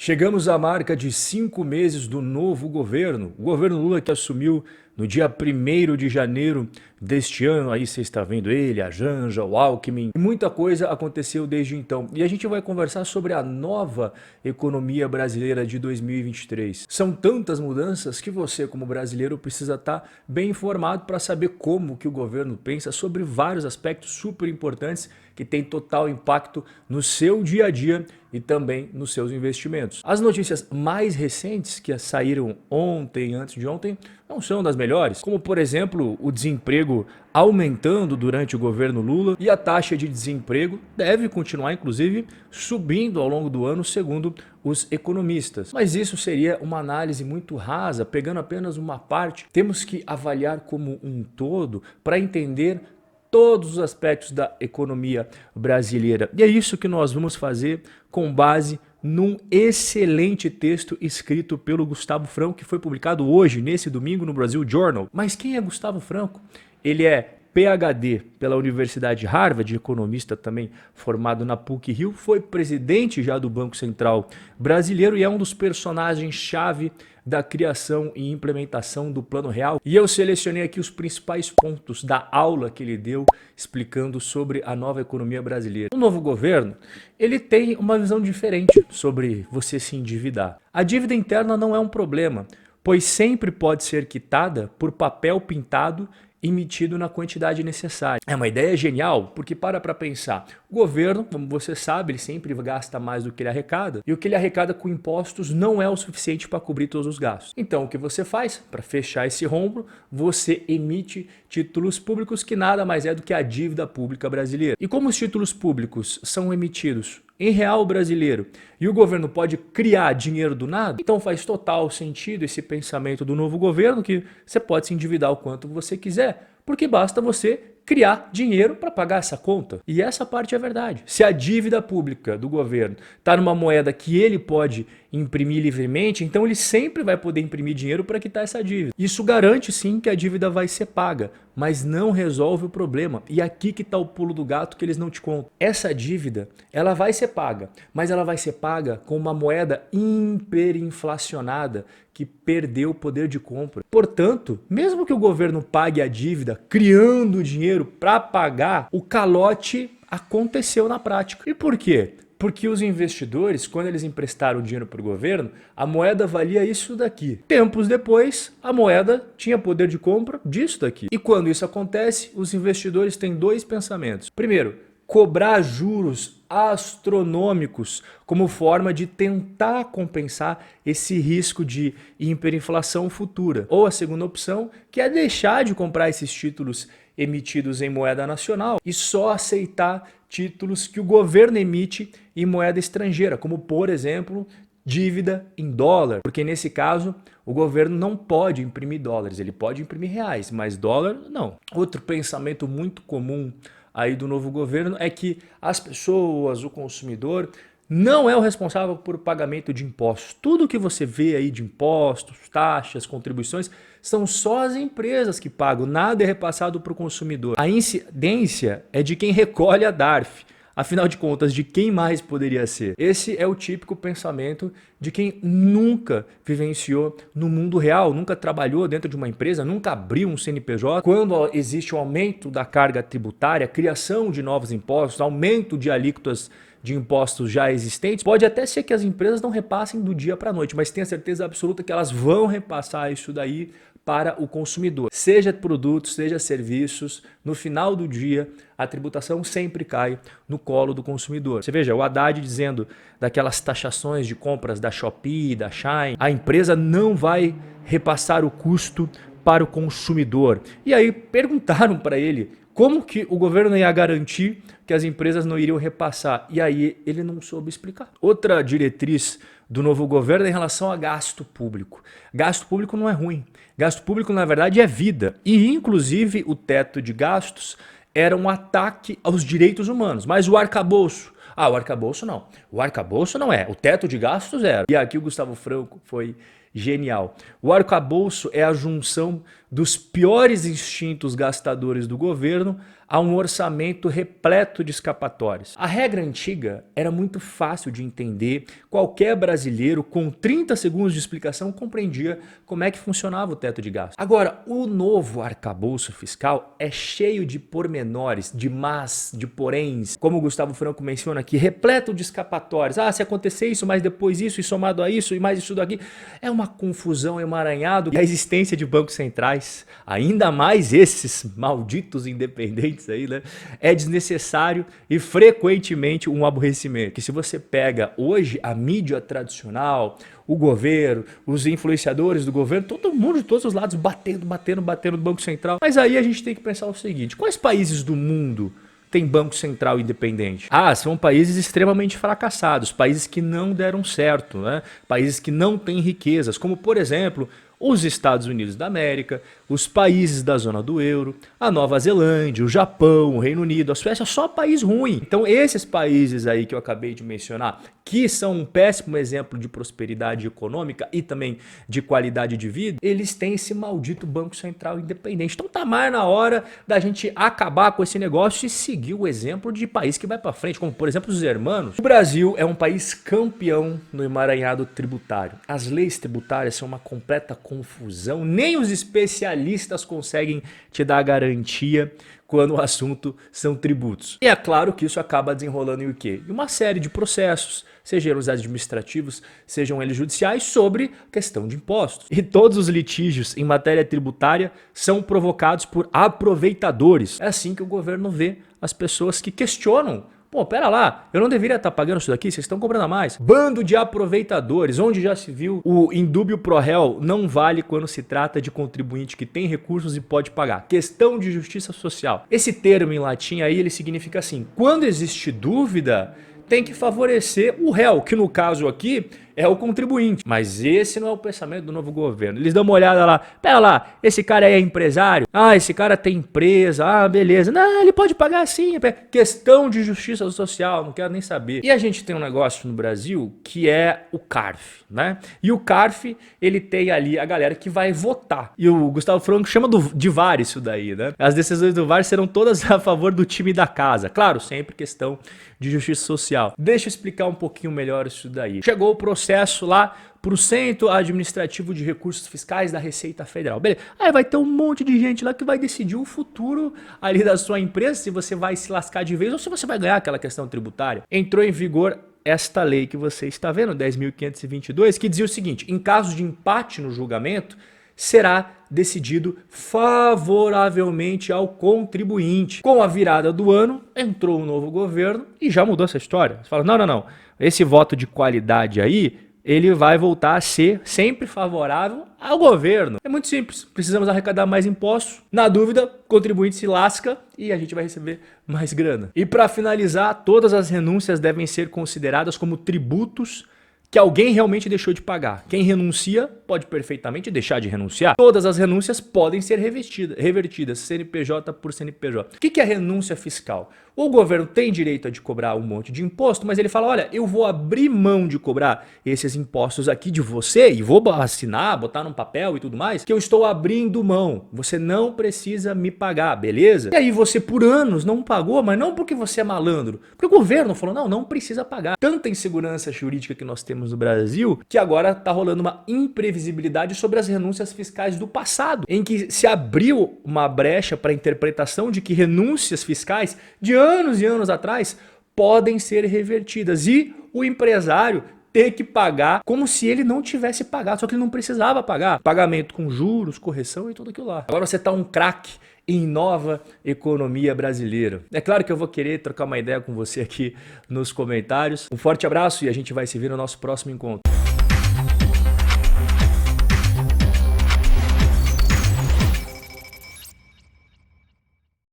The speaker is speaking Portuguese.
Chegamos à marca de 5 meses do novo governo. O governo Lula que assumiu no dia 1º de janeiro deste ano. Aí você está vendo ele, a Janja, o Alckmin. Muita coisa aconteceu desde então. E a gente vai conversar sobre a nova economia brasileira de 2023. São tantas mudanças que você, como brasileiro, precisa estar bem informado para saber como que o governo pensa sobre vários aspectos super importantes que têm total impacto no seu dia a dia e também nos seus investimentos. As notícias mais recentes que saíram ontem, antes de ontem, não são das melhores, como por exemplo o desemprego aumentando durante o governo Lula e a taxa de desemprego deve continuar inclusive subindo ao longo do ano, segundo os economistas. Mas isso seria uma análise muito rasa, pegando apenas uma parte. Temos que avaliar como um todo para entender todos os aspectos da economia brasileira. E é isso que nós vamos fazer com base num excelente texto escrito pelo Gustavo Franco, que foi publicado hoje, nesse domingo, no Brasil Journal. Mas quem é Gustavo Franco? Ele é PhD pela Universidade de Harvard, economista também formado na PUC-Rio, foi presidente já do Banco Central brasileiro e é um dos personagens-chave da criação e implementação do Plano Real. E eu selecionei aqui os principais pontos da aula que ele deu explicando sobre a nova economia brasileira. O novo governo, ele tem uma visão diferente sobre você se endividar. A dívida interna não é um problema, pois sempre pode ser quitada por papel pintado emitido na quantidade necessária. É uma ideia genial, porque para pensar. O governo, como você sabe, ele sempre gasta mais do que ele arrecada, e o que ele arrecada com impostos não é o suficiente para cobrir todos os gastos. Então, o que você faz? Para fechar esse rombo, você emite títulos públicos, que nada mais é do que a dívida pública brasileira. E como os títulos públicos são emitidos em real brasileiro e o governo pode criar dinheiro do nada, então faz total sentido esse pensamento do novo governo que você pode se endividar o quanto você quiser, porque basta você criar dinheiro para pagar essa conta. E essa parte é verdade. Se a dívida pública do governo está numa moeda que ele pode imprimir livremente, então ele sempre vai poder imprimir dinheiro para quitar essa dívida. Isso garante sim que a dívida vai ser paga, mas não resolve o problema. E aqui que está o pulo do gato que eles não te contam. Essa dívida, ela vai ser paga, mas ela vai ser paga com uma moeda hiperinflacionada que perdeu o poder de compra. Portanto, mesmo que o governo pague a dívida criando dinheiro para pagar, o calote aconteceu na prática. E por quê? Porque os investidores, quando eles emprestaram dinheiro para o governo, a moeda valia isso daqui. Tempos depois, a moeda tinha poder de compra disso daqui. E quando isso acontece, os investidores têm dois pensamentos. Primeiro, cobrar juros astronômicos como forma de tentar compensar esse risco de hiperinflação futura. Ou a segunda opção, que é deixar de comprar esses títulos emitidos em moeda nacional e só aceitar títulos que o governo emite em moeda estrangeira, como por exemplo, dívida em dólar, porque nesse caso o governo não pode imprimir dólares, ele pode imprimir reais, mas dólar não. Outro pensamento muito comum aí do novo governo é que as pessoas, o consumidor, não é o responsável por pagamento de impostos. Tudo que você vê aí de impostos, taxas, contribuições, são só as empresas que pagam, nada é repassado para o consumidor. A incidência é de quem recolhe a DARF. Afinal de contas, de quem mais poderia ser? Esse é o típico pensamento de quem nunca vivenciou no mundo real, nunca trabalhou dentro de uma empresa, nunca abriu um CNPJ. Quando existe um aumento da carga tributária, criação de novos impostos, aumento de alíquotas de impostos já existentes, pode até ser que as empresas não repassem do dia para a noite, mas tenha certeza absoluta que elas vão repassar isso daí para o consumidor. Seja produtos, seja serviços, no final do dia a tributação sempre cai no colo do consumidor. Você veja, o Haddad dizendo daquelas taxações de compras da Shopee, da Shein, a empresa não vai repassar o custo para o consumidor. E aí perguntaram para ele como que o governo ia garantir que as empresas não iriam repassar. E aí ele não soube explicar. Outra diretriz do novo governo é em relação a gasto público. Gasto público não é ruim. Gasto público, na verdade, é vida. E, inclusive, o teto de gastos era um ataque aos direitos humanos. Mas o arcabouço? Ah, o arcabouço não. O arcabouço não é. O teto de gastos era. E aqui o Gustavo Franco foi genial. O arcabouço é a junção dos piores instintos gastadores do governo a um orçamento repleto de escapatórias. A regra antiga era muito fácil de entender, qualquer brasileiro com 30 segundos de explicação compreendia como é que funcionava o teto de gasto. Agora, o novo arcabouço fiscal é cheio de pormenores, de mas, de poréns, como o Gustavo Franco menciona aqui, repleto de escapatórias. Se acontecer isso, mas depois isso, e somado a isso, e mais isso daqui. É uma confusão, emaranhado. E a existência de bancos centrais, ainda mais esses malditos independentes aí, né? É desnecessário e frequentemente um aborrecimento. Que se você pega hoje a mídia tradicional, o governo, os influenciadores do governo, todo mundo de todos os lados batendo no Banco Central. Mas aí a gente tem que pensar o seguinte, quais países do mundo tem Banco Central independente? São países extremamente fracassados, países que não deram certo, né? Países que não têm riquezas, como por exemplo os Estados Unidos da América, os países da zona do euro, a Nova Zelândia, o Japão, o Reino Unido, a Suécia, só país ruim. Então esses países aí que eu acabei de mencionar, que são um péssimo exemplo de prosperidade econômica e também de qualidade de vida, eles têm esse maldito Banco Central independente. Então tá mais na hora da gente acabar com esse negócio e seguir o exemplo de país que vai para frente, como por exemplo os hermanos. O Brasil é um país campeão no emaranhado tributário. As leis tributárias são uma completa confusão, nem os especialistas conseguem te dar garantia quando o assunto são tributos. E é claro que isso acaba desenrolando em o quê? Em uma série de processos, sejam os administrativos, sejam eles judiciais, sobre questão de impostos. E todos os litígios em matéria tributária são provocados por aproveitadores. É assim que o governo vê as pessoas que questionam. Pô, pera lá, eu não deveria estar pagando isso daqui, vocês estão cobrando a mais. Bando de aproveitadores, onde já se viu o indúbio pro réu não vale quando se trata de contribuinte que tem recursos e pode pagar. Questão de justiça social. Esse termo em latim aí, ele significa assim, quando existe dúvida, tem que favorecer o réu, que no caso aqui é o contribuinte. Mas esse não é o pensamento do novo governo. Eles dão uma olhada lá, pera lá, esse cara aí é empresário? Esse cara tem empresa, beleza. Não, ele pode pagar sim. Questão de justiça social, não quero nem saber. E a gente tem um negócio no Brasil que é o CARF, né? E o CARF, ele tem ali a galera que vai votar. E o Gustavo Franco chama de VAR isso daí, né? As decisões do VAR serão todas a favor do time da casa. Claro, sempre questão de justiça social. Deixa eu explicar um pouquinho melhor isso daí. Chegou o processo lá para o Centro Administrativo de Recursos Fiscais da Receita Federal. Beleza. Aí vai ter um monte de gente lá que vai decidir o futuro ali da sua empresa, se você vai se lascar de vez ou se você vai ganhar aquela questão tributária. Entrou em vigor esta lei que você está vendo, 10.522, que dizia o seguinte, em caso de empate no julgamento, será decidido favoravelmente ao contribuinte. Com a virada do ano, entrou um novo governo e já mudou essa história. Você fala, não, esse voto de qualidade aí, ele vai voltar a ser sempre favorável ao governo. É muito simples, precisamos arrecadar mais impostos. Na dúvida, o contribuinte se lasca e a gente vai receber mais grana. E para finalizar, todas as renúncias devem ser consideradas como tributos que alguém realmente deixou de pagar. Quem renuncia pode perfeitamente deixar de renunciar. Todas as renúncias podem ser revertidas, CNPJ por CNPJ. O que é renúncia fiscal? O governo tem direito de cobrar um monte de imposto, mas ele fala, olha, eu vou abrir mão de cobrar esses impostos aqui de você e vou assinar, botar num papel e tudo mais, que eu estou abrindo mão. Você não precisa me pagar, beleza? E aí você por anos não pagou, mas não porque você é malandro, porque o governo falou, não precisa pagar. Tanta insegurança jurídica que nós temos no Brasil, que agora está rolando uma imprevisibilidade sobre as renúncias fiscais do passado, em que se abriu uma brecha para a interpretação de que renúncias fiscais de anos e anos atrás podem ser revertidas e o empresário ter que pagar como se ele não tivesse pagado, só que ele não precisava pagar. Pagamento com juros, correção e tudo aquilo lá. Agora você está um craque em nova economia brasileira. É claro que eu vou querer trocar uma ideia com você aqui nos comentários. Um forte abraço e a gente vai se ver no nosso próximo encontro.